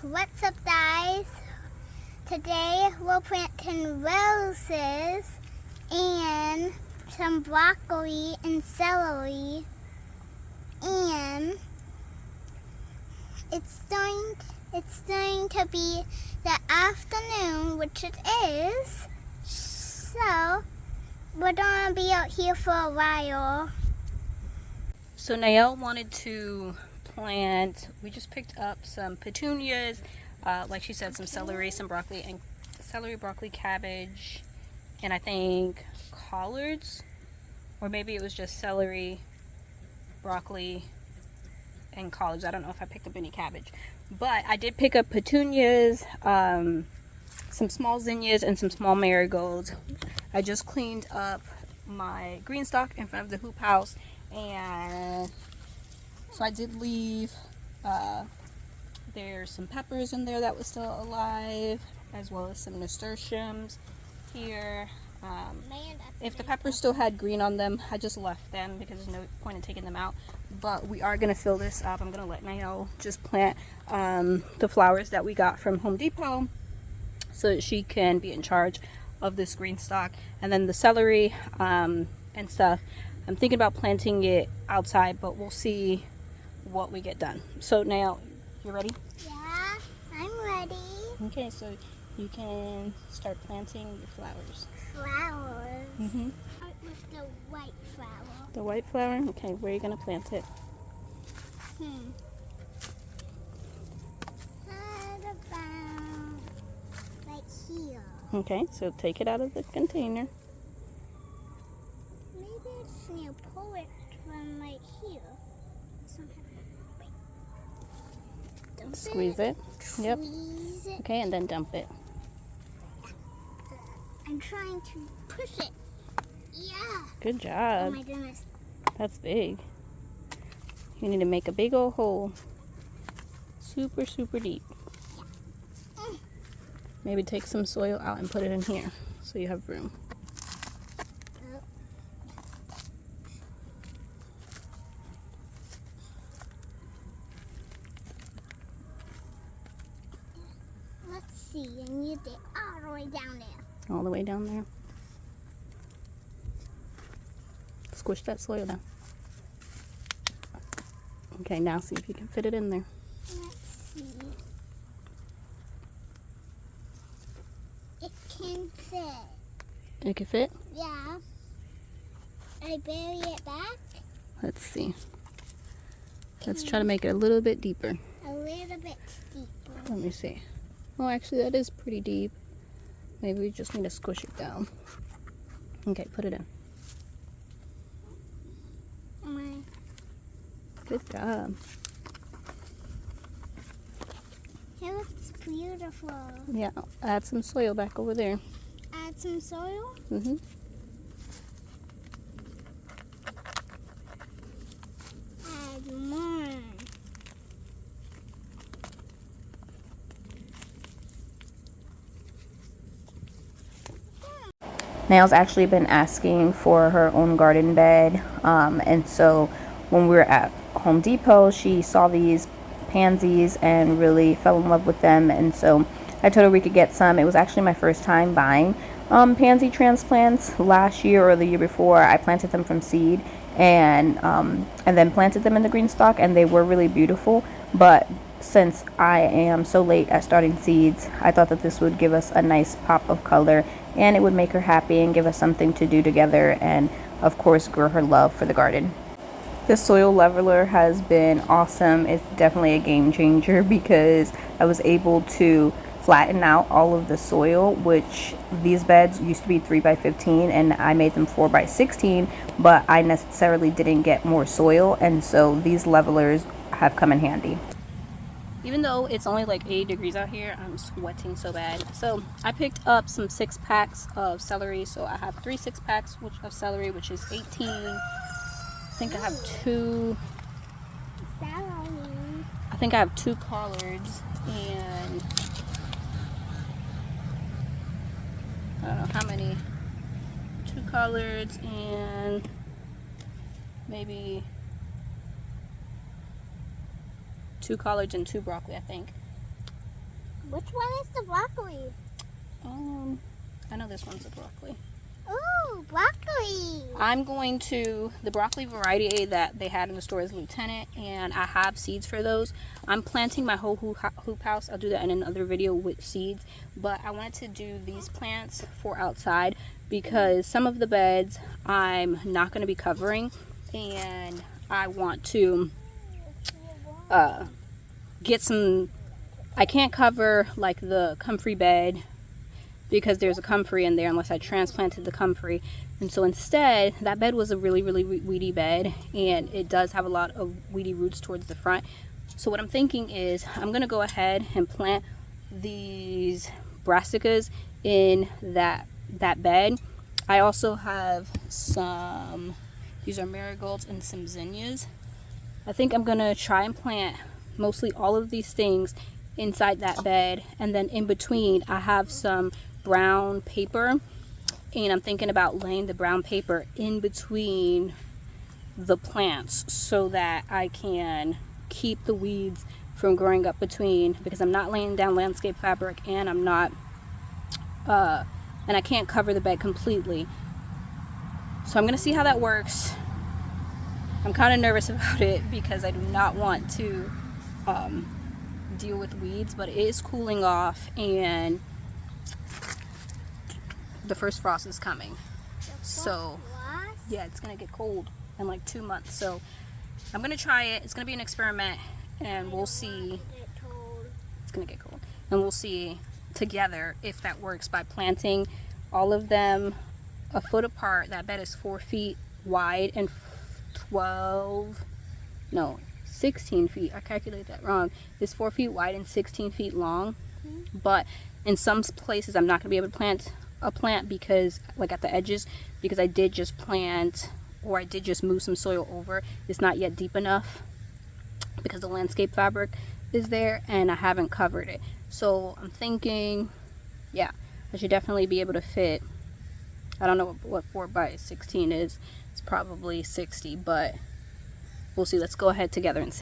What's up, guys? Today we're planting roses and some broccoli and celery, and it's going to be the afternoon, which it is. So we're gonna be out here for a while. So Nael wanted to plant, we just picked up some petunias, like she said, some celery, some broccoli, and celery, broccoli, cabbage, and I think collards, or maybe it was just celery, broccoli, and collards. I don't know if I picked up any cabbage, but I did pick up petunias, some small zinnias, and some small marigolds. I just cleaned up my Greenstalk in front of the hoop house, and so I did leave, there's some peppers in there that was still alive, as well as some nasturtiums here. If the peppers still had green on them, I just left them because there's no point in taking them out. But we are going to fill this up. I'm going to let Nael just plant the flowers that we got from Home Depot so that she can be in charge of this Greenstalk. And then the celery and stuff, I'm thinking about planting it outside, but we'll see what we get done. So Nael, you ready? Yeah, I'm ready. Okay, so you can start planting your flowers. Flowers. Mm-hmm. Start with the white flower. The white flower? Okay, where are you going to plant it? How about right here? Okay, so take it out of the container. Maybe I just need to pull it from right here. Wait. Dump Squeeze it. Yep. Squeeze it. Okay, and then dump it. I'm trying to push it. Yeah. Good Oh job. my goodness. That's big. You need to make a big old hole. Super, super deep. Maybe take some soil out and put it in here so you have room. Let's see. I need it all the way down there. All the way down there. Squish that soil down. Okay, now see if you can fit it in there. Let's see. It can fit. It can fit? Yeah. I bury it back. Let's see. Let's try to make it a little bit deeper. A little bit deeper. Let me see. Oh, actually, that is pretty deep. Maybe we just need to squish it down. Okay, put it in. Good job. It looks beautiful. Yeah, add some soil back over there. Add some soil. Mm-hmm. Add more. Nael's actually been asking for her own garden bed, and so when we were at Home Depot, she saw these pansies and really fell in love with them, and so I told her we could get some. It was actually my first time buying pansy transplants. Last year or the year before, I planted them from seed and then planted them in the Greenstalk, and they were really beautiful. But since I am so late at starting seeds, I thought that this would give us a nice pop of color, and it would make her happy and give us something to do together, and of course grow her love for the garden. This soil leveler has been awesome. It's definitely a game changer because I was able to flatten out all of the soil, which these beds used to be 3x15 and I made them 4x16, but I necessarily didn't get more soil, and so these levelers have come in handy. Even though it's only like 80 degrees out here, I'm sweating so bad. So I picked up some 6-packs of celery. So I have 3 6-packs of celery, which is 18. I think I have 2. Celery. I think I have 2 collards and I don't know how many. 2 collards and maybe 2 collards and 2 broccoli, I think. Which one is the broccoli? I know this one's a broccoli. Ooh, broccoli. I'm going to, the broccoli variety that they had in the store is Lieutenant, and I have seeds for those. I'm planting my whole hoop house. I'll do that in another video with seeds, but I wanted to do these plants for outside because some of the beds I'm not going to be covering, and I want to get some, I can't cover like the comfrey bed because there's a comfrey in there unless I transplanted the comfrey. And so instead, that bed was a really weedy bed, and it does have a lot of weedy roots towards the front. So what I'm thinking is I'm gonna go ahead and plant these brassicas in that bed. I also have some, these are marigolds and some zinnias. I think I'm gonna try and plant mostly all of these things inside that bed, and then in between I have some brown paper, and I'm thinking about laying the brown paper in between the plants so that I can keep the weeds from growing up between, because I'm not laying down landscape fabric, and I'm not and I can't cover the bed completely. So I'm gonna see how that works. I'm kind of nervous about it because I do not want to deal with weeds, but it is cooling off and the first frost is coming. So yeah, it's gonna get cold in like 2 months. So I'm gonna try it. It's gonna be an experiment, and we'll see. It's gonna get cold, and we'll see together if that works by planting all of them a foot apart. That bed is 4 feet wide and 16 feet. I calculated that wrong. It's 4 feet wide and 16 feet long. But in some places I'm not gonna be able to plant a plant because, like at the edges, because I did just plant, or I did just move some soil over. It's not yet deep enough because the landscape fabric is there and I haven't covered it. So I'm thinking, yeah, I should definitely be able to fit, I don't know what 4 by 16 is. It's probably 60, but we'll see. Let's go ahead together and see.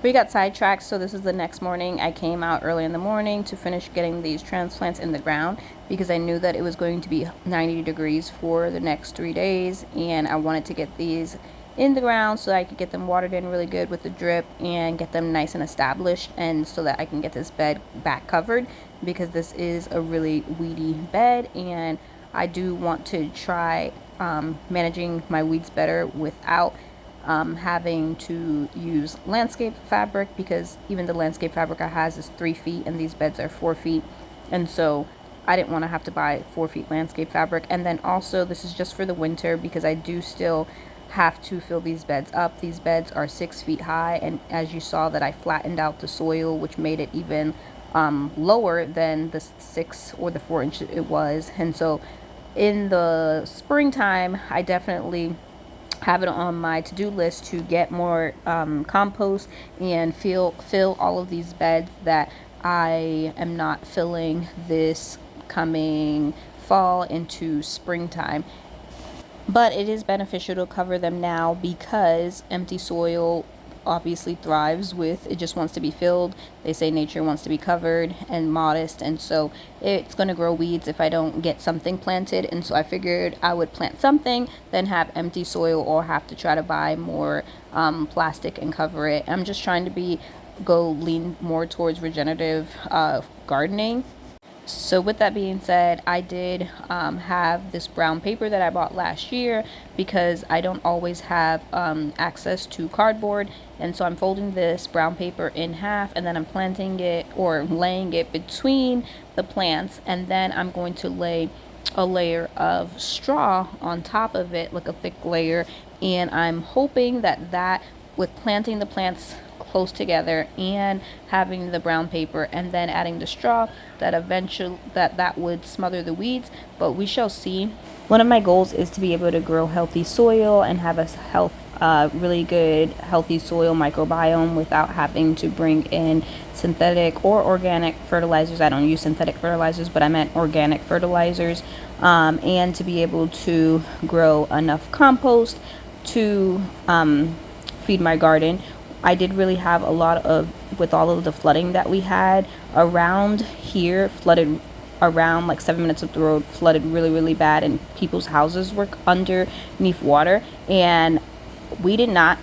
We got sidetracked, so this is the next morning. I came out early in the morning to finish getting these transplants in the ground because I knew that it was going to be 90 degrees for the next 3 days, and I wanted to get these in the ground so I could get them watered in really good with the drip and get them nice and established, and so that I can get this bed back covered because this is a really weedy bed, and I do want to try managing my weeds better without having to use landscape fabric, because even the landscape fabric I has is 3 feet and these beds are 4 feet, and so I didn't want to have to buy 4 feet landscape fabric. And then also this is just for the winter because I do still have to fill these beds up. These beds are 6 feet high, and as you saw that I flattened out the soil, which made it even lower than the 6 or the 4 inch it was. And so in the springtime I definitely have it on my to-do list to get more compost and fill all of these beds that I am not filling this coming fall into springtime. But it is beneficial to cover them now because empty soil obviously thrives with, it just wants to be filled. They say nature wants to be covered and modest, and so it's going to grow weeds if I don't get something planted. And so I figured I would plant something, then have empty soil, or have to try to buy more plastic and cover it. I'm just trying to lean more towards regenerative gardening. So with that being said, I did have this brown paper that I bought last year because I don't always have access to cardboard, and so I'm folding this brown paper in half, and then I'm planting it or laying it between the plants, and then I'm going to lay a layer of straw on top of it, like a thick layer, and I'm hoping that with planting the plants close together and having the brown paper and then adding the straw, that eventually that would smother the weeds, but we shall see. One of my goals is to be able to grow healthy soil and have a really good healthy soil microbiome without having to bring in synthetic or organic fertilizers. I don't use synthetic fertilizers, but I meant organic fertilizers, and to be able to grow enough compost to feed my garden I did really have a lot of, with all of the flooding that we had around here, flooded around like 7 minutes up the road, flooded really, really bad, and people's houses were underneath water. And we did not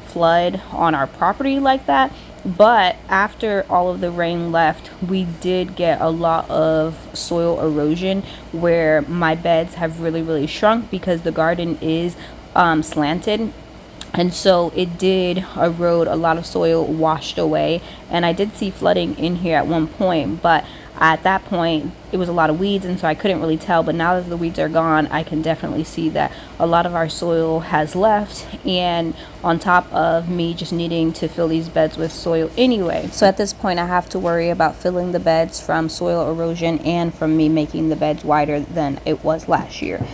flood on our property like that, but after all of the rain left, we did get a lot of soil erosion where my beds have really, really shrunk because the garden is slanted, and so it did erode a lot of soil, washed away. And I did see flooding in here at one point, but at that point it was a lot of weeds, and so I couldn't really tell. But now that the weeds are gone, I can definitely see that a lot of our soil has left, and on top of me just needing to fill these beds with soil anyway. So at this point I have to worry about filling the beds from soil erosion and from me making the beds wider than it was last year.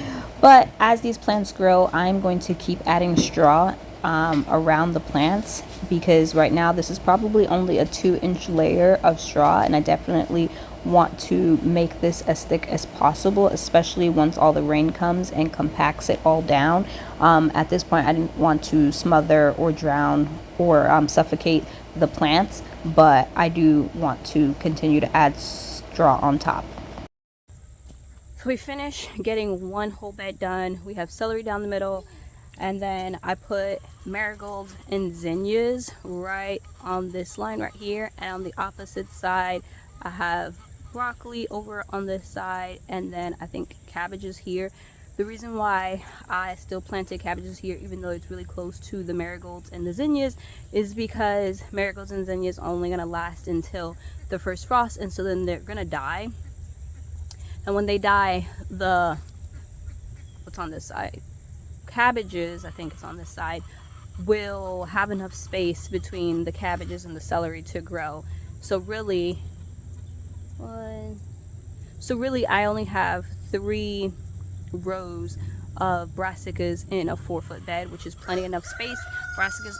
But as these plants grow, I'm going to keep adding straw around the plants, because right now this is probably only a 2-inch layer of straw, and I definitely want to make this as thick as possible, especially once all the rain comes and compacts it all down. At this point I didn't want to smother or drown or suffocate the plants, but I do want to continue to add straw on top. So we finished getting one whole bed done. We have celery down the middle, and then I put marigolds and zinnias right on this line right here, and on the opposite side I have broccoli over on this side, and then I think cabbages here. The reason why I still planted cabbages here, even though it's really close to the marigolds and the zinnias, is because marigolds and zinnias are only gonna last until the first frost, and so then they're gonna die. And when they die, what's on this side, cabbages, I think it's on this side, will have enough space between the cabbages and the celery to grow. So really I only have 3 rows of brassicas in a 4-foot bed, which is plenty enough space. Brassicas,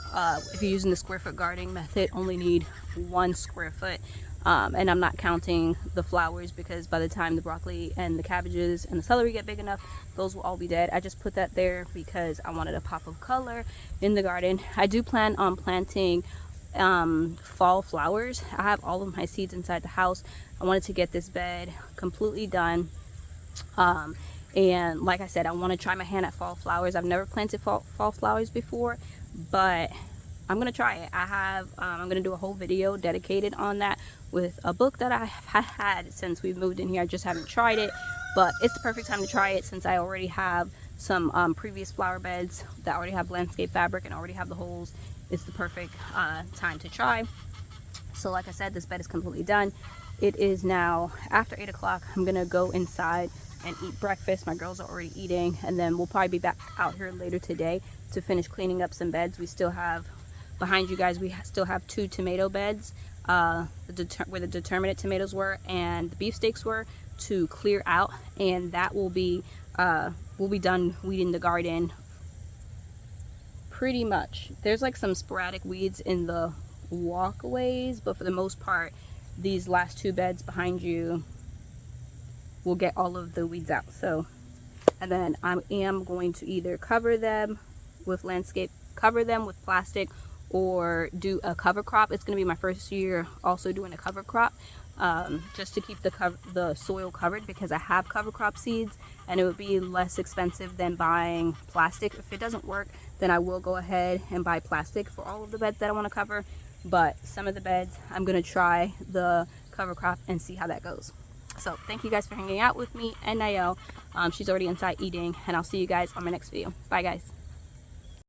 if you're using the square foot gardening method, only need 1 square foot. And I'm not counting the flowers, because by the time the broccoli and the cabbages and the celery get big enough, those will all be dead. I just put that there because I wanted a pop of color in the garden. I do plan on planting fall flowers. I have all of my seeds inside the house. I wanted to get this bed completely done. And like I said, I want to try my hand at fall flowers. I've never planted fall flowers before, but I'm gonna try it. I'm gonna do a whole video dedicated on that with a book that I've had since we've moved in here. I just haven't tried it, but it's the perfect time to try it since I already have some previous flower beds that already have landscape fabric and already have the holes. It's the perfect time to try. So like I said, this bed is completely done. It is now after 8 o'clock. I'm gonna go inside and eat breakfast. My girls are already eating, and then we'll probably be back out here later today to finish cleaning up some beds. We still have, behind you guys, we still have 2 tomato beds where the determinate tomatoes were and the beefsteaks were, to clear out, and that will be we'll be done weeding the garden pretty much. There's like some sporadic weeds in the walkways, but for the most part these last 2 beds behind you will get all of the weeds out. So, and then I am going to either cover them with plastic, or do a cover crop. It's going to be my first year also doing a cover crop, just to keep the soil covered, because I have cover crop seeds and it would be less expensive than buying plastic. If it doesn't work, then I will go ahead and buy plastic for all of the beds that I want to cover, but some of the beds I'm going to try the cover crop and see how that goes. So thank you guys for hanging out with me and Nael. She's already inside eating, and I'll see you guys on my next video. Bye guys.